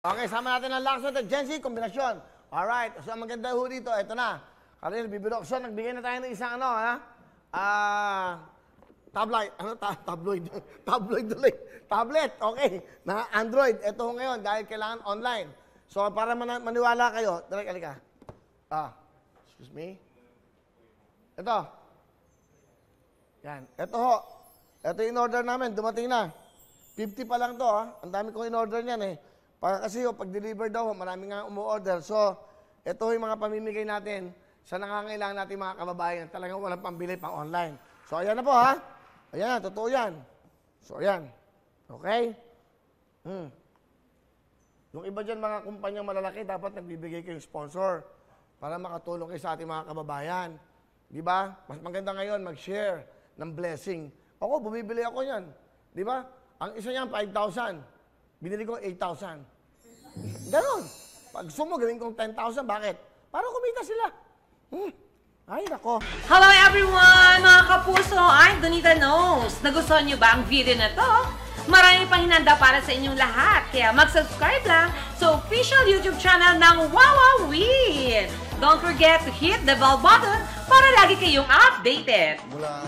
Okay, sama natin ang lakas natin. Jency, kombinasyon. Alright, so ang maganda ho dito, ito na. Karil, bibidokson, nagbigay na tayo ng isang ano, ha? Tabloid. Ano? Tabloid. Tabloid ulit. Tablet, okay. Na Android. Ito ho ngayon, dahil kailangan online. So, para maniwala kayo, direct, alika. Excuse me. Ito. Yan. Ito ho. Ito yung in-order namin. Dumating na. 50 pa lang to, ha. Ang dami kong in-order niyan, eh. Kasi pag-deliver daw, marami nga umu-order. So, ito yung mga pamimigay natin sa nangangailangan natin mga kababayan. Talagang walang pambili pang online. So, ayan na po, ha? Ayan, totoo yan. So, ayan. Okay? Yung iba dyan, mga kumpanyang malalaki, dapat nagbibigay kayong sponsor para makatulong kayo sa ating mga kababayan. Di ba? Mas maganda ngayon mag-share ng blessing. Ako, bumibili ako yan. Di ba? Ang isa niyan, 5,000. Binili ko 8,000. Ganon. Pag gusto mo, gawin kong 10,000. Bakit? Para kumita sila. Ay, nako. Hello everyone! Mga kapuso, I'm Donita Knows. Nagustuhan niyo ba ang video na to? Marami pang hinanda para sa inyong lahat. Kaya mag-subscribe lang sa official YouTube channel ng Wowowin. Don't forget to hit the bell button para lagi kayong updated. Mula